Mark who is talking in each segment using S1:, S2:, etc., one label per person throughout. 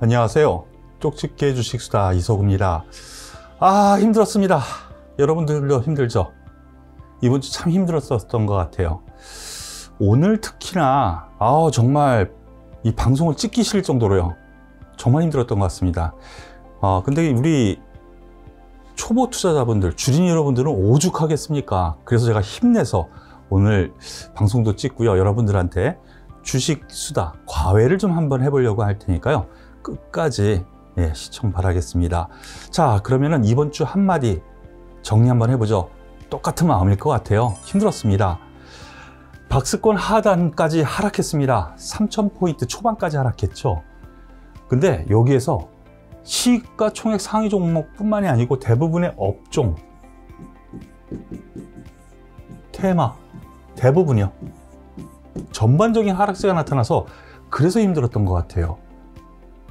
S1: 안녕하세요. 쪽집게 주식수다 이석우입니다. 힘들었습니다. 여러분들도 힘들죠? 이번 주 참 힘들었었던 것 같아요. 오늘 특히나 정말 이 방송을 찍기 싫을 정도로요. 정말 힘들었던 것 같습니다. 근데 우리 초보 투자자분들, 주린 여러분들은 오죽하겠습니까? 그래서 제가 힘내서 오늘 방송도 찍고요. 여러분들한테 주식 수다, 과외를 좀 한번 해보려고 할 테니까요. 끝까지 시청 바라겠습니다. 자, 그러면은 이번 주 한마디 정리 한번 해보죠. 똑같은 마음일 것 같아요. 힘들었습니다. 박스권 하단까지 하락했습니다. 3,000포인트 초반까지 하락했죠. 근데 여기에서 시가총액 상위 종목뿐만이 아니고 대부분의 업종, 테마, 대부분이요. 전반적인 하락세가 나타나서 그래서 힘들었던 것 같아요.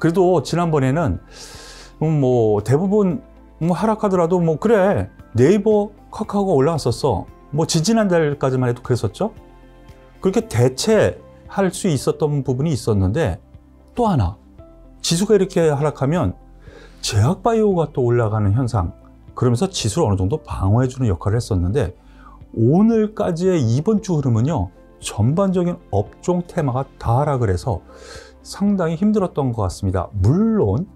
S1: 그래도 지난번에는 대부분 하락하더라도 그래, 네이버, 카카오가 올라갔었어. 지지난달까지만 해도 그랬었죠. 그렇게 대체할 수 있었던 부분이 있었는데, 또 하나 지수가 이렇게 하락하면 제약바이오가 또 올라가는 현상, 그러면서 지수를 어느 정도 방어해주는 역할을 했었는데, 오늘까지의 이번 주 흐름은요, 전반적인 업종 테마가 다 하락을 해서 상당히 힘들었던 것 같습니다. 물론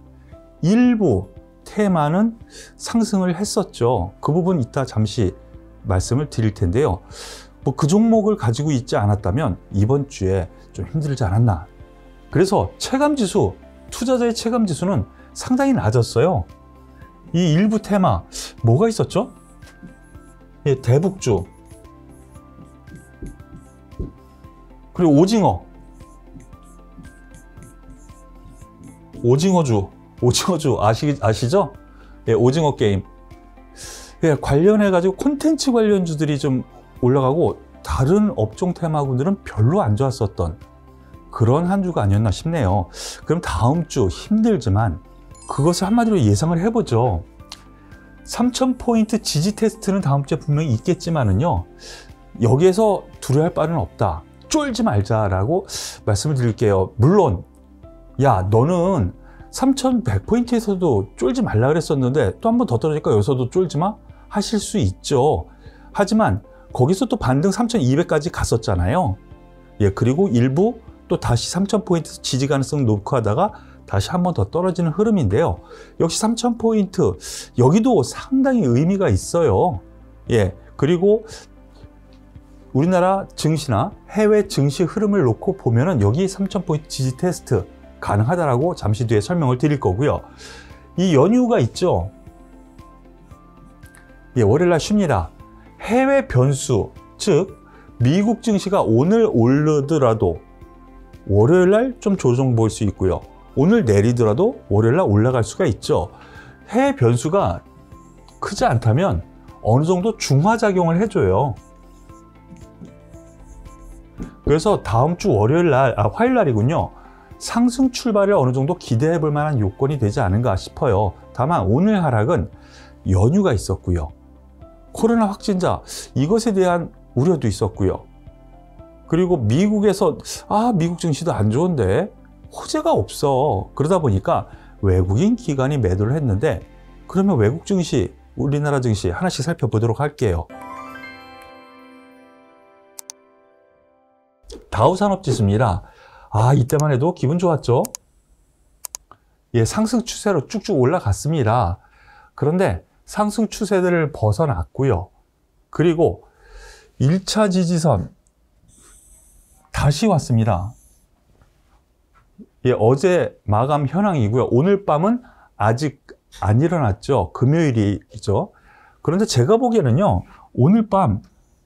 S1: 일부 테마는 상승을 했었죠. 그 부분 이따 잠시 말씀을 드릴 텐데요. 그 종목을 가지고 있지 않았다면 이번 주에 좀 힘들지 않았나. 그래서 체감지수, 투자자의 체감지수는 상당히 낮았어요. 이 일부 테마 뭐가 있었죠? 대북주, 그리고 오징어주 아시죠? 오징어 게임. 관련해 가지고 콘텐츠 관련주들이 좀 올라가고 다른 업종 테마군들은 별로 안 좋았었던 그런 한 주가 아니었나 싶네요. 그럼 다음 주 힘들지만 그것을 한마디로 예상을 해보죠. 3,000포인트 지지 테스트는 다음 주에 분명히 있겠지만은요, 여기에서 두려워할 바는 없다. 쫄지 말자라고 말씀을 드릴게요. 물론 야, 너는 3,100포인트에서도 쫄지 말라 그랬었는데 또 한 번 더 떨어지니까 여기서도 쫄지 마? 하실 수 있죠. 하지만 거기서 또 반등 3,200까지 갔었잖아요. 그리고 일부 또 다시 3,000포인트 지지 가능성 놓고 하다가 다시 한 번 더 떨어지는 흐름인데요. 역시 3,000포인트 여기도 상당히 의미가 있어요. 그리고 우리나라 증시나 해외 증시 흐름을 놓고 보면은 여기 3,000포인트 지지 테스트 가능하다라고 잠시 뒤에 설명을 드릴 거고요. 이 연휴가 있죠. 월요일날 쉽니다. 해외 변수, 즉 미국 증시가 오늘 오르더라도 월요일날 좀 조정 보일 수 있고요. 오늘 내리더라도 월요일날 올라갈 수가 있죠. 해외 변수가 크지 않다면 어느 정도 중화작용을 해줘요. 그래서 다음 주 화요일날이군요. 상승 출발을 어느 정도 기대해 볼 만한 요건이 되지 않은가 싶어요. 다만 오늘 하락은 연휴가 있었고요. 코로나 확진자, 이것에 대한 우려도 있었고요. 그리고 미국에서 미국 증시도 안 좋은데 호재가 없어. 그러다 보니까 외국인 기관이 매도를 했는데, 그러면 외국 증시, 우리나라 증시 하나씩 살펴보도록 할게요. 다우산업지수입니다. 이때만 해도 기분 좋았죠? 상승 추세로 쭉쭉 올라갔습니다. 그런데 상승 추세들을 벗어났고요. 그리고 1차 지지선 다시 왔습니다. 어제 마감 현황이고요. 오늘 밤은 아직 안 일어났죠. 금요일이죠. 그런데 제가 보기에는요, 오늘 밤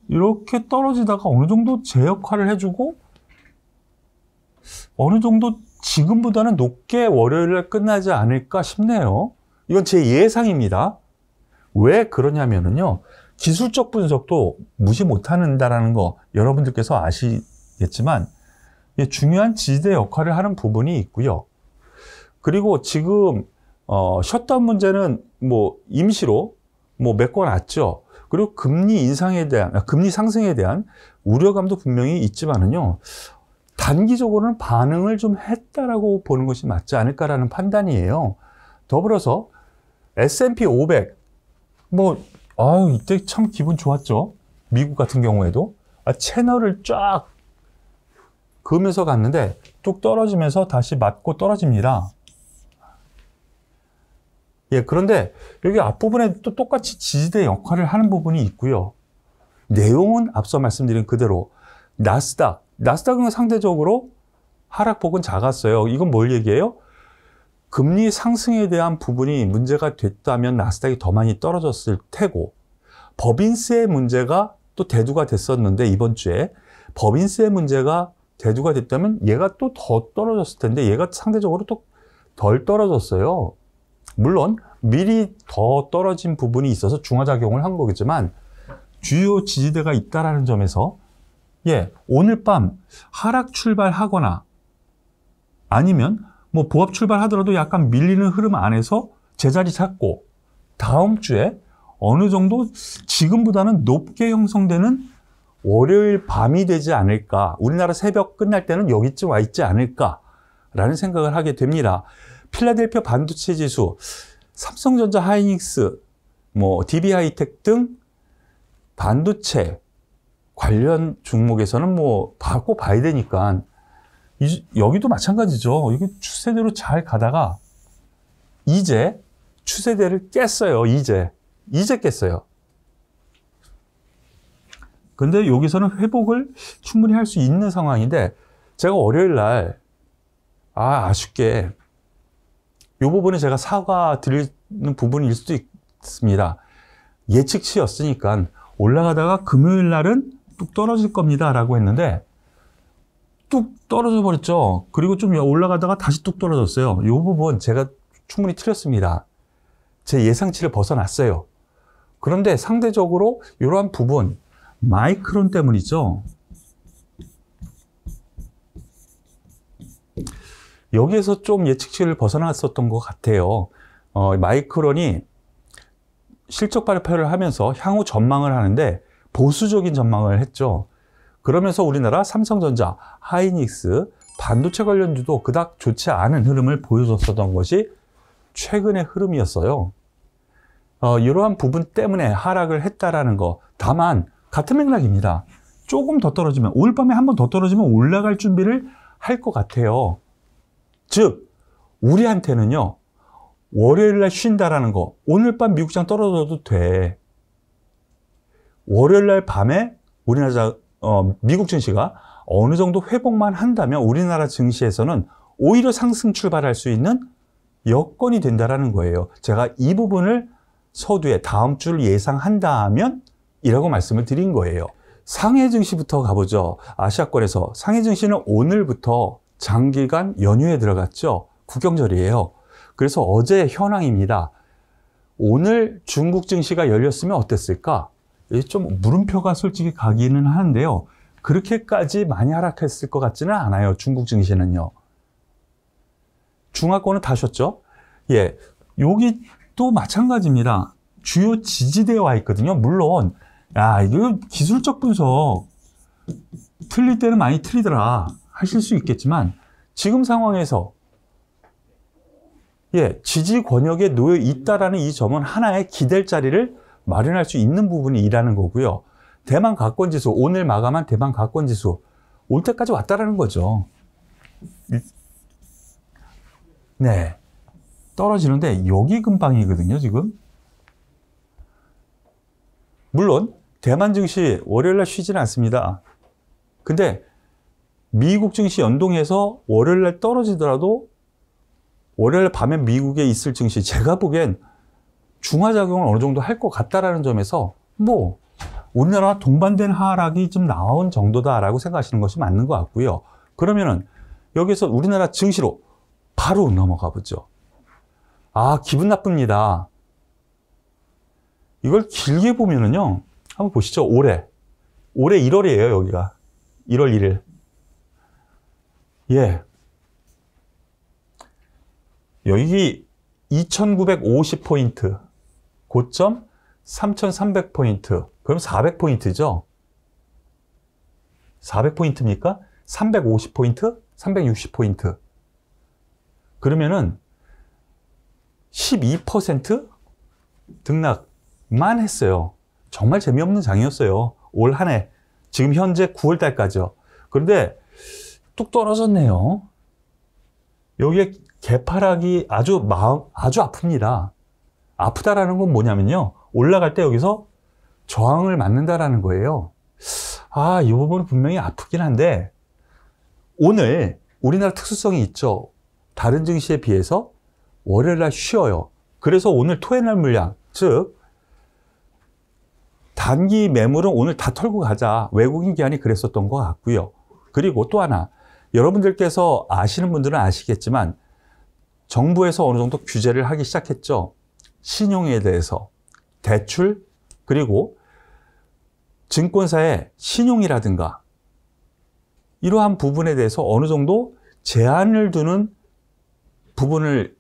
S1: 이렇게 떨어지다가 어느 정도 제 역할을 해주고 어느 정도 지금보다는 높게 월요일에 끝나지 않을까 싶네요. 이건 제 예상입니다. 왜 그러냐면요, 기술적 분석도 무시 못한다는 거 여러분들께서 아시겠지만 중요한 지지대 역할을 하는 부분이 있고요. 그리고 지금 셧다운 문제는 임시로 메꿔놨죠. 그리고 금리 상승에 대한 우려감도 분명히 있지만은요, 단기적으로는 반응을 좀 했다라고 보는 것이 맞지 않을까라는 판단이에요. 더불어서 S&P 500, 이때 참 기분 좋았죠. 미국 같은 경우에도. 채널을 쫙 그으면서 갔는데 뚝 떨어지면서 다시 맞고 떨어집니다. 예, 그런데 여기 앞부분에 또 똑같이 지지대 역할을 하는 부분이 있고요. 내용은 앞서 말씀드린 그대로 나스닥은 상대적으로 하락폭은 작았어요. 이건 뭘 얘기해요? 금리 상승에 대한 부분이 문제가 됐다면 나스닥이 더 많이 떨어졌을 테고, 법인세 문제가 또 대두가 됐었는데 이번 주에 법인세 문제가 대두가 됐다면 얘가 또 더 떨어졌을 텐데 얘가 상대적으로 또 덜 떨어졌어요. 물론 미리 더 떨어진 부분이 있어서 중화작용을 한 거겠지만 주요 지지대가 있다라는 점에서 오늘 밤 하락 출발하거나 아니면 보합 출발하더라도 약간 밀리는 흐름 안에서 제자리 잡고 다음 주에 어느 정도 지금보다는 높게 형성되는 월요일 밤이 되지 않을까, 우리나라 새벽 끝날 때는 여기쯤 와 있지 않을까라는 생각을 하게 됩니다. 필라델피아 반도체 지수, 삼성전자, 하이닉스, DB하이텍 등 반도체 관련 종목에서는 꼭 봐야 되니까 여기도 마찬가지죠. 이게 추세대로 잘 가다가 이제 추세대를 깼어요. 이제 깼어요. 근데 여기서는 회복을 충분히 할 수 있는 상황인데 제가 월요일 날 아쉽게 이 부분은 제가 사과드리는 부분일 수도 있습니다. 예측치였으니까 올라가다가 금요일 날은 뚝 떨어질 겁니다 라고 했는데 뚝 떨어져 버렸죠. 그리고 좀 올라가다가 다시 뚝 떨어졌어요. 이 부분 제가 충분히 틀렸습니다. 제 예상치를 벗어났어요. 그런데 상대적으로 이러한 부분, 마이크론 때문이죠. 여기에서 좀 예측치를 벗어났었던 것 같아요. 마이크론이 실적 발표를 하면서 향후 전망을 하는데 보수적인 전망을 했죠. 그러면서 우리나라 삼성전자, 하이닉스, 반도체 관련주도 그닥 좋지 않은 흐름을 보여줬었던 것이 최근의 흐름이었어요. 이러한 부분 때문에 하락을 했다라는 거. 다만 같은 맥락입니다. 조금 더 떨어지면, 오늘 밤에 한 번 더 떨어지면 올라갈 준비를 할 것 같아요. 즉 우리한테는요, 월요일날 쉰다라는 거, 오늘 밤 미국장 떨어져도 돼. 월요일날 밤에 우리나라 미국 증시가 어느 정도 회복만 한다면 우리나라 증시에서는 오히려 상승 출발할 수 있는 여건이 된다라는 거예요. 제가 이 부분을 서두에 다음 주를 예상한다면 이라고 말씀을 드린 거예요. 상해 증시부터 가보죠. 아시아권에서 상해 증시는 오늘부터 장기간 연휴에 들어갔죠. 국경절이에요. 그래서 어제 현황입니다. 오늘 중국 증시가 열렸으면 어땠을까? 좀 물음표가 솔직히 가기는 하는데요. 그렇게까지 많이 하락했을 것 같지는 않아요. 중국 증시는요. 중화권은 다 쉬었죠. 여기 또 마찬가지입니다. 주요 지지대에 와 있거든요. 물론 이거 기술적 분석 틀릴 때는 많이 틀리더라 하실 수 있겠지만 지금 상황에서 지지 권역에 놓여 있다라는 이 점은 하나의 기댈 자리를 마련할 수 있는 부분이라는 거고요. 대만 가권지수, 오늘 마감한 대만 가권지수 올 때까지 왔다라는 거죠. 떨어지는데 여기 근방이거든요, 지금. 물론 대만 증시 월요일날 쉬지는 않습니다. 근데 미국 증시 연동해서 월요일날 떨어지더라도 월요일 밤에 미국에 있을 증시, 제가 보기엔 중화작용을 어느 정도 할 것 같다라는 점에서 우리나라와 동반된 하락이 좀 나온 정도다라고 생각하시는 것이 맞는 것 같고요. 그러면은 여기서 우리나라 증시로 바로 넘어가 보죠. 기분 나쁩니다. 이걸 길게 보면은요, 한번 보시죠. 올해 1월이에요, 여기가. 1월 1일. 여기 2950포인트, 고점 3300포인트, 그럼 400포인트죠? 400포인트입니까? 350포인트, 360포인트. 그러면은 12% 등락만 했어요. 정말 재미없는 장이었어요. 올 한 해. 지금 현재 9월 달까지요. 그런데 뚝 떨어졌네요. 여기에 개파락이 아주 아픕니다. 아프다라는 건 뭐냐면요. 올라갈 때 여기서 저항을 맞는다라는 거예요. 이 부분은 분명히 아프긴 한데, 오늘 우리나라 특수성이 있죠. 다른 증시에 비해서 월요일날 쉬어요. 그래서 오늘 토요일날 물량, 즉 단기 매물은 오늘 다 털고 가자. 외국인 기관이 그랬었던 것 같고요. 그리고 또 하나, 여러분들께서 아시는 분들은 아시겠지만 정부에서 어느 정도 규제를 하기 시작했죠. 신용에 대해서. 대출, 그리고 증권사의 신용이라든가 이러한 부분에 대해서 어느 정도 제한을 두는 부분을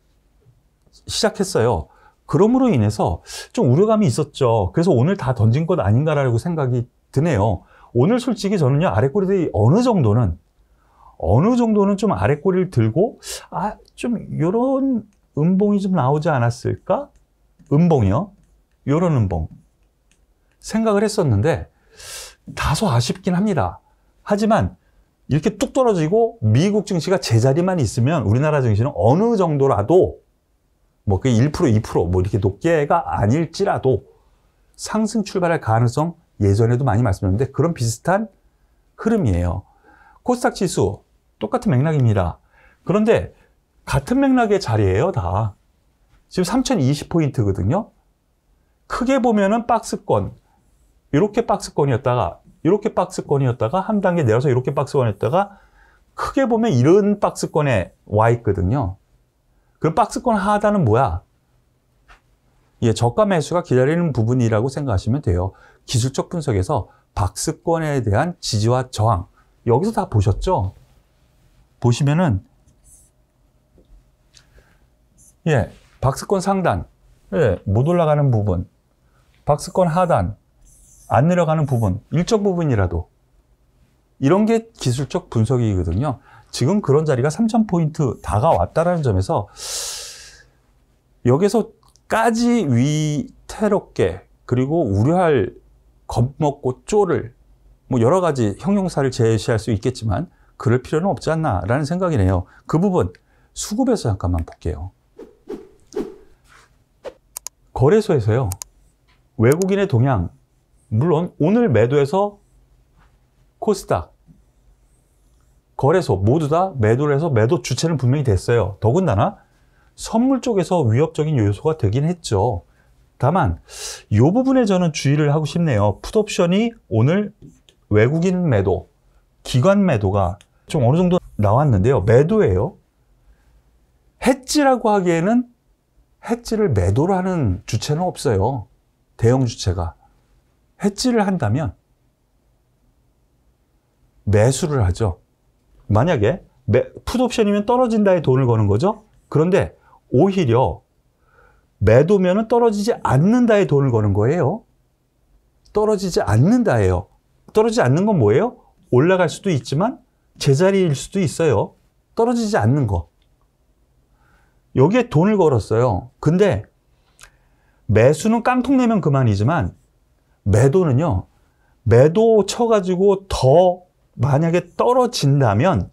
S1: 시작했어요. 그럼으로 인해서 좀 우려감이 있었죠. 그래서 오늘 다 던진 것 아닌가라고 생각이 드네요. 오늘 솔직히 저는요, 아랫꼬리들이 어느 정도는 좀 아랫꼬리를 들고, 좀 요런 음봉이 좀 나오지 않았을까? 음봉이요? 요런 음봉. 생각을 했었는데, 다소 아쉽긴 합니다. 하지만, 이렇게 뚝 떨어지고 미국 증시가 제자리만 있으면 우리나라 증시는 어느 정도라도 뭐 그 1%, 2% 뭐 이렇게 높게가 아닐지라도 상승 출발할 가능성 예전에도 많이 말씀드렸는데 그런 비슷한 흐름이에요. 코스닥 지수 똑같은 맥락입니다. 그런데 같은 맥락의 자리예요, 다. 지금 3020포인트거든요. 크게 보면은 박스권, 이렇게 박스권이었다가 한 단계 내려서 이렇게 박스권이었다가 크게 보면 이런 박스권에 와 있거든요. 그럼 박스권 하단은 뭐야? 저가 매수가 기다리는 부분이라고 생각하시면 돼요. 기술적 분석에서 박스권에 대한 지지와 저항, 여기서 다 보셨죠? 보시면은 박스권 상단, 못 올라가는 부분, 박스권 하단, 안 내려가는 부분, 일정 부분이라도 이런 게 기술적 분석이거든요. 지금 그런 자리가 3000포인트 다가왔다라는 점에서 여기서까지 위태롭게 그리고 우려할 겁먹고 쪼를 뭐 여러 가지 형용사를 제시할 수 있겠지만 그럴 필요는 없지 않나라는 생각이네요. 그 부분 수급에서 잠깐만 볼게요. 거래소에서요, 외국인의 동향, 물론 오늘 매도해서 코스닥, 거래소 모두 다 매도를 해서 매도 주체는 분명히 됐어요. 더군다나 선물 쪽에서 위협적인 요소가 되긴 했죠. 다만 이 부분에 저는 주의를 하고 싶네요. 풋옵션이 오늘 외국인 매도, 기관 매도가 좀 어느 정도 나왔는데요. 매도예요. 해지라고 하기에는 해지를 매도로 하는 주체는 없어요. 대형 주체가. 해지를 한다면 매수를 하죠. 만약에 풋옵션이면 떨어진다에 돈을 거는 거죠. 그런데 오히려 매도면은 떨어지지 않는다에 돈을 거는 거예요. 떨어지지 않는다예요. 떨어지지 않는 건 뭐예요? 올라갈 수도 있지만 제자리일 수도 있어요. 떨어지지 않는 거. 여기에 돈을 걸었어요. 근데 매수는 깡통 내면 그만이지만 매도는요, 매도 쳐가지고 더 만약에 떨어진다면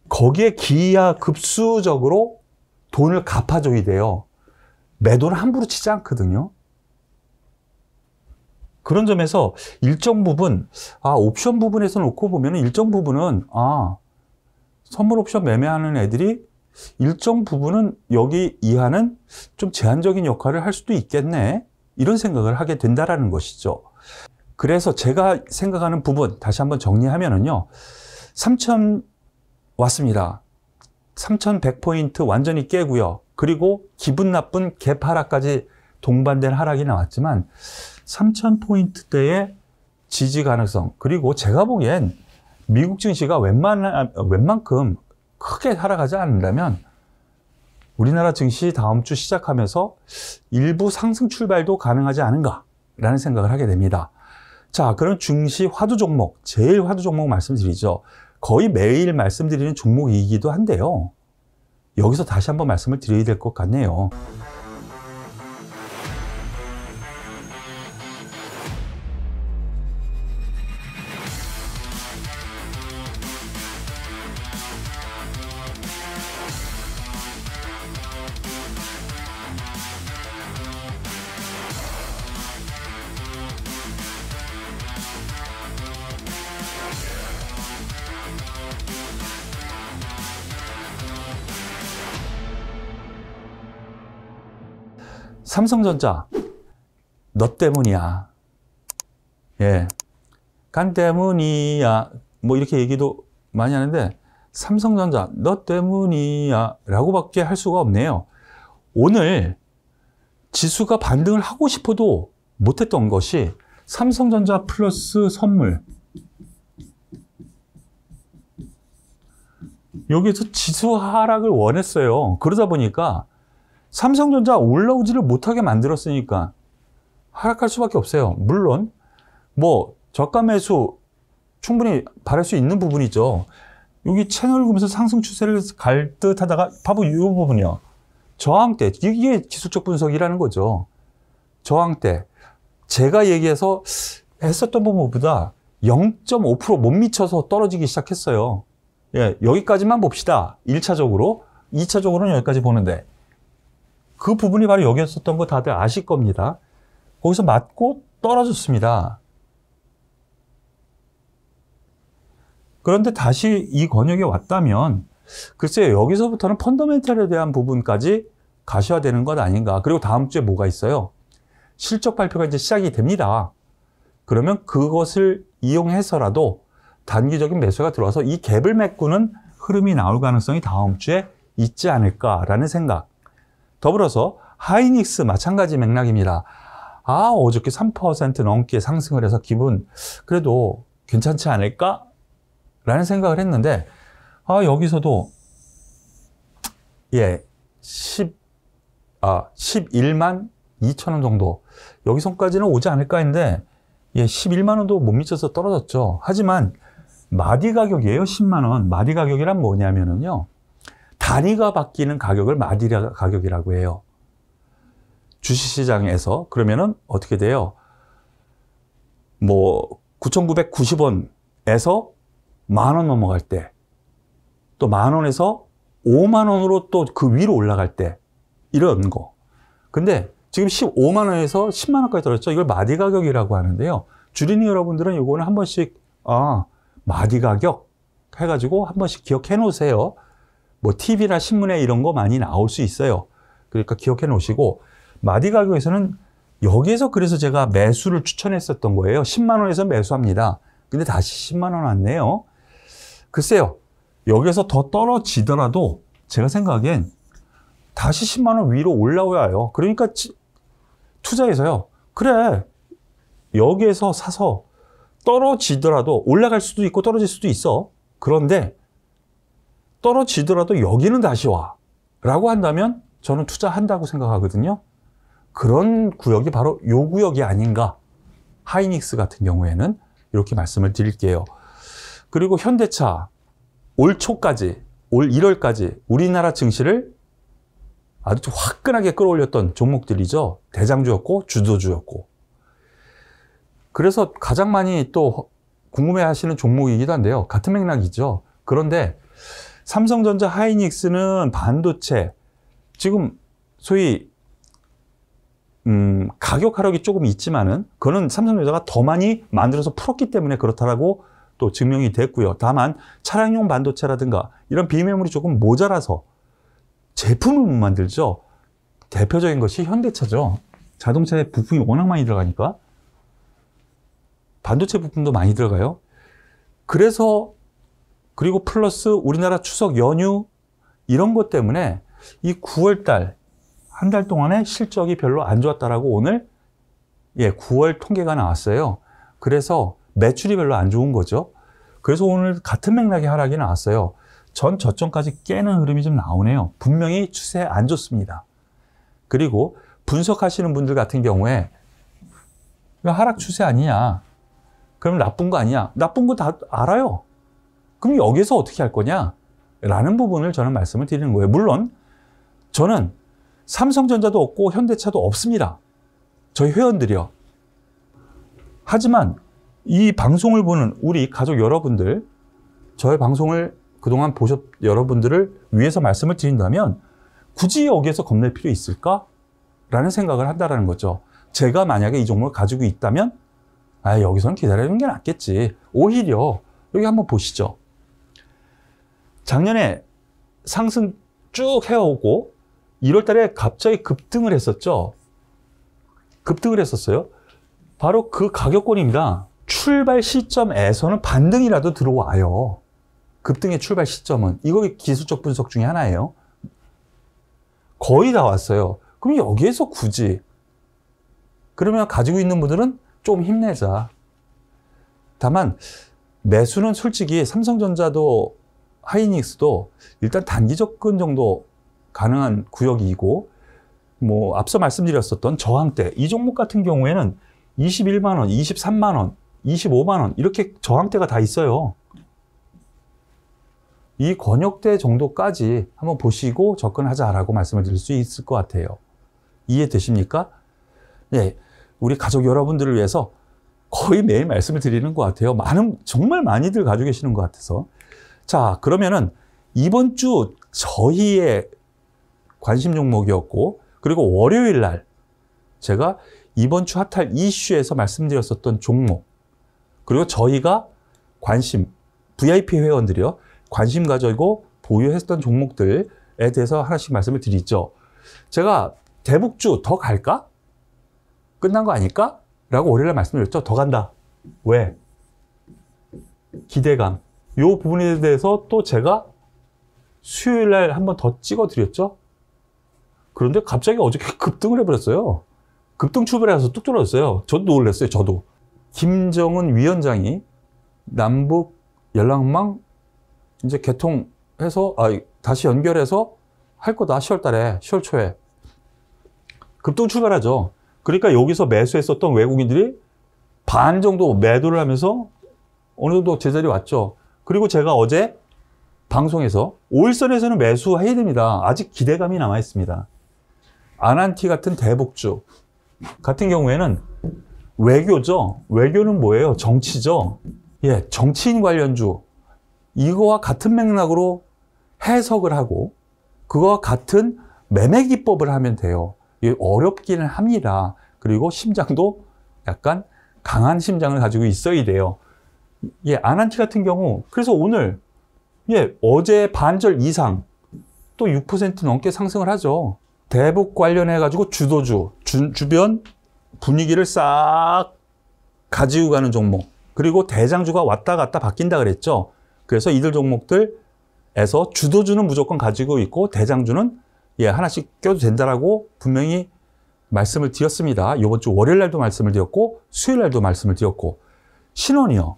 S1: 거기에 기하급수적으로 돈을 갚아줘야 돼요. 매도는 함부로 치지 않거든요. 그런 점에서 일정 부분, 옵션 부분에서 놓고 보면 일정 부분은, 선물 옵션 매매하는 애들이 일정 부분은 여기 이하는 좀 제한적인 역할을 할 수도 있겠네. 이런 생각을 하게 된다라는 것이죠. 그래서 제가 생각하는 부분 다시 한번 정리하면은요, 3000 왔습니다. 3100포인트 완전히 깨고요. 그리고 기분 나쁜 갭 하락까지 동반된 하락이 나왔지만 3000포인트대의 지지 가능성, 그리고 제가 보기엔 미국 증시가 웬만큼 크게 하락하지 않는다면 우리나라 증시 다음 주 시작하면서 일부 상승 출발도 가능하지 않은가라는 생각을 하게 됩니다. 자, 그럼 증시 화두 종목, 제일 화두 종목 말씀드리죠. 거의 매일 말씀드리는 종목이기도 한데요. 여기서 다시 한번 말씀을 드려야 될 것 같네요. 삼성전자, 너 때문이야. 예. 간 때문이야. 뭐 이렇게 얘기도 많이 하는데, 삼성전자, 너 때문이야. 라고밖에 할 수가 없네요. 오늘 지수가 반등을 하고 싶어도 못했던 것이 삼성전자 플러스 선물. 여기서 지수 하락을 원했어요. 그러다 보니까 삼성전자 올라오지를 못하게 만들었으니까 하락할 수밖에 없어요. 물론 뭐 저가 매수 충분히 바랄 수 있는 부분이죠. 여기 채널을 보면서 상승 추세를 갈 듯 하다가 바로 이 부분이요. 저항대, 이게 기술적 분석이라는 거죠. 저항대. 제가 얘기해서 했었던 부분보다 0.5% 못 미쳐서 떨어지기 시작했어요. 예, 여기까지만 봅시다. 1차적으로. 2차적으로는 여기까지 보는데 그 부분이 바로 여기였었던 거 다들 아실 겁니다. 거기서 맞고 떨어졌습니다. 그런데 다시 이 권역에 왔다면 글쎄요, 여기서부터는 펀더멘탈에 대한 부분까지 가셔야 되는 것 아닌가. 그리고 다음 주에 뭐가 있어요? 실적 발표가 이제 시작이 됩니다. 그러면 그것을 이용해서라도 단기적인 매수가 들어와서 이 갭을 메꾸는 흐름이 나올 가능성이 다음 주에 있지 않을까라는 생각. 더불어서 하이닉스 마찬가지 맥락입니다. 아, 어저께 3% 넘게 상승을 해서 기분 그래도 괜찮지 않을까? 라는 생각을 했는데 여기서도 11만 2천 원 정도 여기서까지는 오지 않을까 했는데 11만 원도 못 미쳐서 떨어졌죠. 하지만 마디 가격이에요. 10만 원. 마디 가격이란 뭐냐면요. 단위가 바뀌는 가격을 마디 가격이라고 해요. 주식시장에서. 그러면은 어떻게 돼요? 뭐 9,990원에서 만원 넘어갈 때, 또 만원에서 5만 원으로 또 그 위로 올라갈 때, 이런 거. 근데 지금 15만 원에서 10만 원까지 떨어졌죠. 이걸 마디 가격이라고 하는데요. 주린이 여러분들은 이거는 한 번씩 마디 가격 해가지고 한 번씩 기억해 놓으세요. 뭐 TV나 신문에 이런 거 많이 나올 수 있어요. 그러니까 기억해 놓으시고, 마디 가격에서는 여기에서 그래서 제가 매수를 추천했었던 거예요. 10만 원에서 매수합니다. 근데 다시 10만 원 왔네요. 글쎄요, 여기서 더 떨어지더라도 제가 생각엔 다시 10만 원 위로 올라와요. 그러니까 투자해서요. 그래, 여기에서 사서 떨어지더라도 올라갈 수도 있고 떨어질 수도 있어. 그런데 떨어지더라도 여기는 다시 와 라고 한다면 저는 투자한다고 생각하거든요. 그런 구역이 바로 요 구역이 아닌가. 하이닉스 같은 경우에는 이렇게 말씀을 드릴게요. 그리고 현대차 올 초까지, 올 1월까지 우리나라 증시를 아주 화끈하게 끌어올렸던 종목들이죠. 대장주였고 주도주였고. 그래서 가장 많이 또 궁금해하시는 종목이기도 한데요. 같은 맥락이죠. 그런데 삼성전자, 하이닉스는 반도체, 지금 소위 가격 하락이 조금 있지만은 그거는 삼성전자가 더 많이 만들어서 풀었기 때문에 그렇다라고 또 증명이 됐고요. 다만 차량용 반도체라든가 이런 비메모리 조금 모자라서 제품을 못 만들죠. 대표적인 것이 현대차죠. 자동차에 부품이 워낙 많이 들어가니까 반도체 부품도 많이 들어가요. 그래서 그리고 플러스 우리나라 추석 연휴 이런 것 때문에 이 9월달 한 달 동안에 실적이 별로 안 좋았다라고 오늘 9월 통계가 나왔어요. 그래서 매출이 별로 안 좋은 거죠. 그래서 오늘 같은 맥락의 하락이 나왔어요. 전 저점까지 깨는 흐름이 좀 나오네요. 분명히 추세 안 좋습니다. 그리고 분석하시는 분들 같은 경우에 하락 추세 아니냐, 그럼 나쁜 거 아니냐, 나쁜 거 다 알아요. 그럼 여기서 어떻게 할 거냐? 라는 부분을 저는 말씀을 드리는 거예요. 물론 저는 삼성전자도 없고 현대차도 없습니다. 저희 회원들이요. 하지만 이 방송을 보는 우리 가족 여러분들, 저의 방송을 그동안 보셨 여러분들을 위해서 말씀을 드린다면 굳이 여기에서 겁낼 필요 있을까? 라는 생각을 한다는 거죠. 제가 만약에 이 종목을 가지고 있다면 여기서는 기다리는 게 낫겠지. 오히려 여기 한번 보시죠. 작년에 상승 쭉 해오고 1월 달에 갑자기 급등을 했었죠. 급등을 했었어요. 바로 그 가격권입니다. 출발 시점에서는 반등이라도 들어와요. 급등의 출발 시점은. 이거 기술적 분석 중에 하나예요. 거의 다 왔어요. 그럼 여기에서 굳이 그러면 가지고 있는 분들은 좀 힘내자. 다만 매수는 솔직히 삼성전자도 하이닉스도 일단 단기 접근 정도 가능한 구역이고, 뭐 앞서 말씀드렸었던 저항대 이 종목 같은 경우에는 21만 원, 23만 원, 25만 원 이렇게 저항대가 다 있어요. 이 권역대 정도까지 한번 보시고 접근하자라고 말씀을 드릴 수 있을 것 같아요. 이해되십니까? 네, 우리 가족 여러분들을 위해서 거의 매일 말씀을 드리는 것 같아요. 정말 많이들 가지고 계시는 것 같아서. 자, 그러면은 이번 주 저희의 관심 종목이었고, 그리고 월요일 날 제가 이번 주 핫할 이슈에서 말씀드렸었던 종목, 그리고 저희가 관심, VIP 회원들이요, 관심 가지고 보유했던 종목들에 대해서 하나씩 말씀을 드리죠. 제가 대북주 더 갈까? 끝난 거 아닐까? 라고 월요일에 말씀드렸죠. 더 간다. 왜? 기대감. 이 부분에 대해서 또 제가 수요일날 한번 더 찍어드렸죠. 그런데 갑자기 어저께 급등을 해버렸어요. 급등 출발해서 뚝 떨어졌어요. 저도 놀랐어요. 저도. 김정은 위원장이 남북 연락망 이제 개통해서 다시 연결해서 할 거다. 10월 달에, 10월 초에. 급등 출발하죠. 그러니까 여기서 매수했었던 외국인들이 반 정도 매도를 하면서 어느 정도 제자리 왔죠. 그리고 제가 어제 방송에서 5일선에서는 매수해야 됩니다. 아직 기대감이 남아 있습니다. 아난티 같은 대북주 같은 경우에는 외교죠. 외교는 뭐예요? 정치죠. 예, 정치인 관련주. 이거와 같은 맥락으로 해석을 하고 그거와 같은 매매 기법을 하면 돼요. 어렵기는 합니다. 그리고 심장도 약간 강한 심장을 가지고 있어야 돼요. 예, 아난티 같은 경우 그래서 오늘 어제 반절 이상 또 6% 넘게 상승을 하죠. 대북 관련해 가지고 주도주, 주변 분위기를 싹 가지고 가는 종목, 그리고 대장주가 왔다 갔다 바뀐다 그랬죠. 그래서 이들 종목들에서 주도주는 무조건 가지고 있고 대장주는 하나씩 껴도 된다라고 분명히 말씀을 드렸습니다. 이번 주 월요일 날도 말씀을 드렸고 수요일 날도 말씀을 드렸고, 신원이요.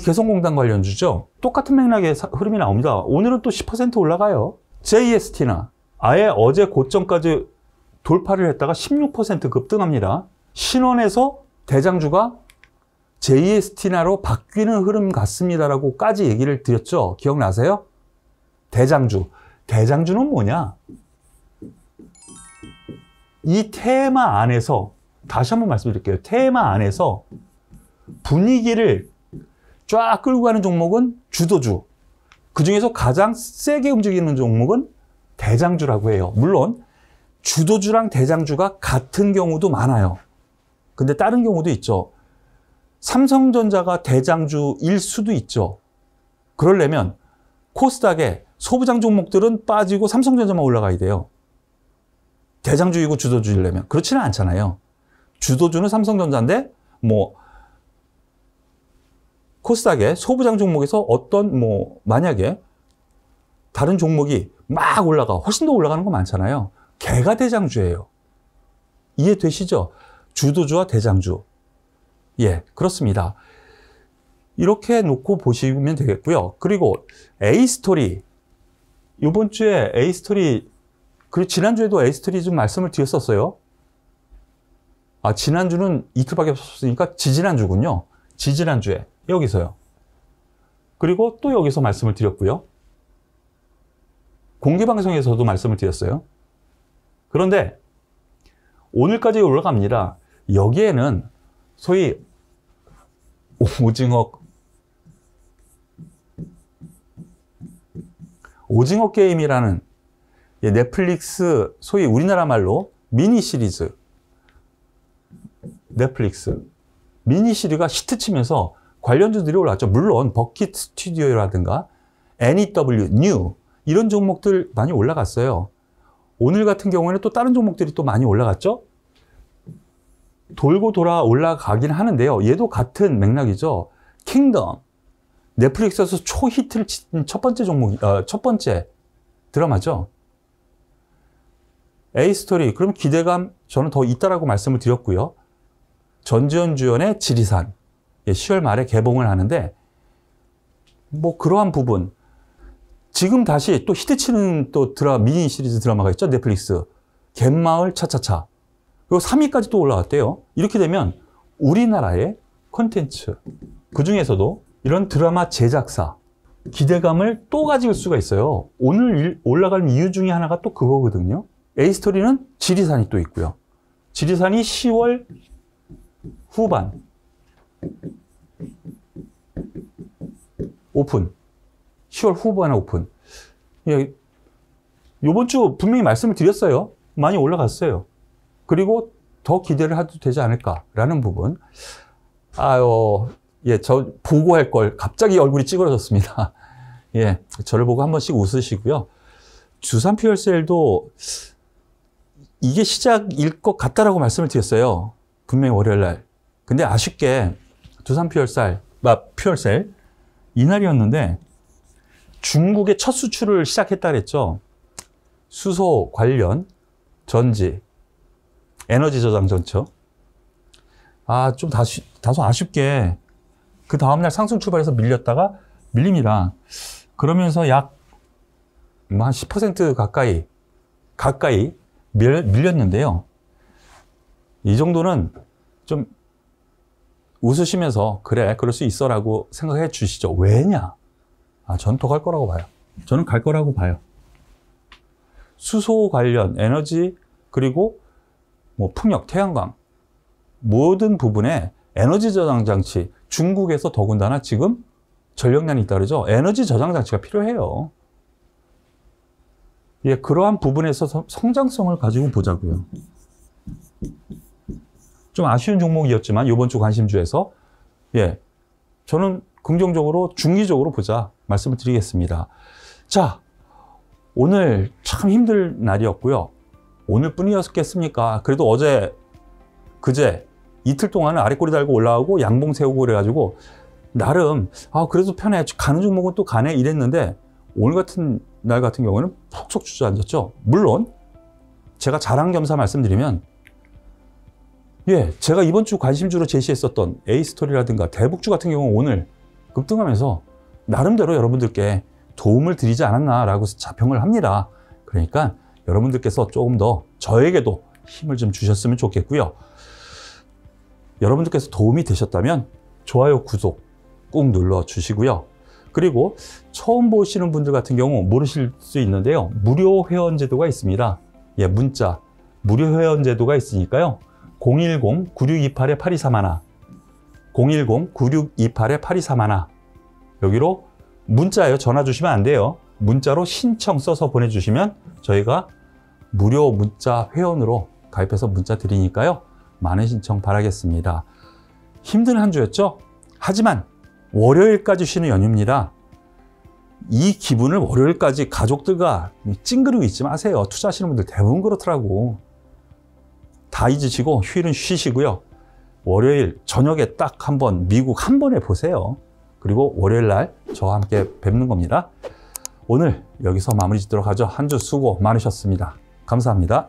S1: 개성공단 관련주죠. 똑같은 맥락의 흐름이 나옵니다. 오늘은 또 10% 올라가요. JST나 아예 어제 고점까지 돌파를 했다가 16% 급등합니다. 신원에서 대장주가 JST나로 바뀌는 흐름 같습니다라고까지 얘기를 드렸죠. 기억나세요? 대장주. 대장주는 뭐냐? 이 테마 안에서 다시 한번 말씀드릴게요. 테마 안에서 분위기를 쫙 끌고 가는 종목은 주도주. 그 중에서 가장 세게 움직이는 종목은 대장주라고 해요. 물론 주도주랑 대장주가 같은 경우도 많아요. 근데 다른 경우도 있죠. 삼성전자가 대장주일 수도 있죠. 그러려면 코스닥에 소부장 종목들은 빠지고 삼성전자만 올라가야 돼요. 대장주이고 주도주이려면. 그렇지는 않잖아요. 주도주는 삼성전자인데 코스닥에 소부장 종목에서 만약에 다른 종목이 막 올라가, 훨씬 더 올라가는 거 많잖아요. 걔가 대장주예요. 이해되시죠? 주도주와 대장주. 예, 그렇습니다. 이렇게 놓고 보시면 되겠고요. 그리고 A스토리. 이번 주에 A스토리, 그리고 지난주에도 A스토리 좀 말씀을 드렸었어요. 지난주는 이틀밖에 없었으니까 지지난주군요. 지지난주에. 여기서요. 그리고 또 여기서 말씀을 드렸고요. 공개방송에서도 말씀을 드렸어요. 그런데 오늘까지 올라갑니다. 여기에는 소위 오징어 게임이라는 넷플릭스 소위 우리나라 말로 미니 시리즈 넷플릭스 미니 시리즈가 히트치면서 관련주들이 올라왔죠. 물론 버킷 스튜디오라든가 NEW, 뉴 이런 종목들 많이 올라갔어요. 오늘 같은 경우에는 또 다른 종목들이 또 많이 올라갔죠. 돌고 돌아 올라가긴 하는데요. 얘도 같은 맥락이죠. 킹덤 넷플릭스에서 초히트를 친 첫 번째 종목, 첫 번째 드라마죠. A스토리, 그럼 기대감 저는 더 있다라고 말씀을 드렸고요. 전지현 주연의 지리산, 10월 말에 개봉을 하는데, 뭐 그러한 부분. 지금 다시 또 히트치는 또 미니 시리즈 드라마가 있죠. 넷플릭스. 갯마을 차차차. 그리고 3위까지 또 올라왔대요. 이렇게 되면 우리나라의 콘텐츠, 그 중에서도 이런 드라마 제작사, 기대감을 또 가질 수가 있어요. 오늘 올라갈 이유 중에 하나가 또 그거거든요. A스토리는 지리산이 또 있고요. 지리산이 10월 후반 오픈. 10월 후반에 오픈. 예, 이번 주 분명히 말씀을 드렸어요. 많이 올라갔어요. 그리고 더 기대를 해도 되지 않을까라는 부분. 예, 저 보고할 걸 갑자기 얼굴이 찌그러졌습니다. 예, 저를 보고 한 번씩 웃으시고요. 두산 퓨얼셀도 이게 시작일 것 같다라고 말씀을 드렸어요. 분명히 월요일 날. 근데 아쉽게 두산 퓨얼셀 이날이었는데 중국의 첫 수출을 시작했다 그랬죠. 수소 관련 전지, 에너지 저장 전처. 좀 다소 아쉽게 그 다음날 상승 출발해서 밀렸다가 밀립니다. 그러면서 약 한 10% 가까이 밀렸는데요. 이 정도는 좀 웃으시면서 그래, 그럴 수 있어 라고 생각해 주시죠. 왜냐? 저는 더 갈 거라고 봐요. 저는 갈 거라고 봐요. 수소 관련 에너지, 그리고 뭐 풍력, 태양광 모든 부분에 에너지 저장 장치, 중국에서 더군다나 지금 전력난이 있다 그러죠. 에너지 저장 장치가 필요해요. 예, 그러한 부분에서 성장성을 가지고 보자고요. 좀 아쉬운 종목이었지만 이번 주 관심주에서 예, 저는 긍정적으로 중기적으로 보자 말씀을 드리겠습니다. 자, 오늘 참 힘들 날이었고요. 오늘뿐이었겠습니까? 그래도 어제 그제 이틀 동안은 아래꼬리 달고 올라오고 양봉 세우고 그래가지고 나름 그래도 편해, 가는 종목은 또 가네 이랬는데 오늘 같은 날 같은 경우는 푹푹 주저앉았죠. 물론 제가 자랑겸사 말씀드리면 예, 제가 이번 주 관심주로 제시했었던 A스토리라든가 대북주 같은 경우는 오늘 급등하면서 나름대로 여러분들께 도움을 드리지 않았나라고 자평을 합니다. 그러니까 여러분들께서 조금 더 저에게도 힘을 좀 주셨으면 좋겠고요. 여러분들께서 도움이 되셨다면 좋아요, 구독 꾹 눌러 주시고요. 그리고 처음 보시는 분들 같은 경우 모르실 수 있는데요. 무료 회원 제도가 있습니다. 예, 문자 무료 회원 제도가 있으니까요. 010-9628-8231 010-9628-8231 여기로 문자예요. 전화 주시면 안 돼요. 문자로 신청 써서 보내주시면 저희가 무료 문자 회원으로 가입해서 문자 드리니까요. 많은 신청 바라겠습니다. 힘든 한 주였죠? 하지만 월요일까지 쉬는 연휴입니다. 이 기분을 월요일까지 가족들과 찡그리고 있지 마세요. 투자하시는 분들 대부분 그렇더라고. 다 잊으시고 휴일은 쉬시고요. 월요일 저녁에 딱 한번 미국 한 번에 보세요. 그리고 월요일 날 저와 함께 뵙는 겁니다. 오늘 여기서 마무리 짓도록 하죠. 한 주 수고 많으셨습니다. 감사합니다.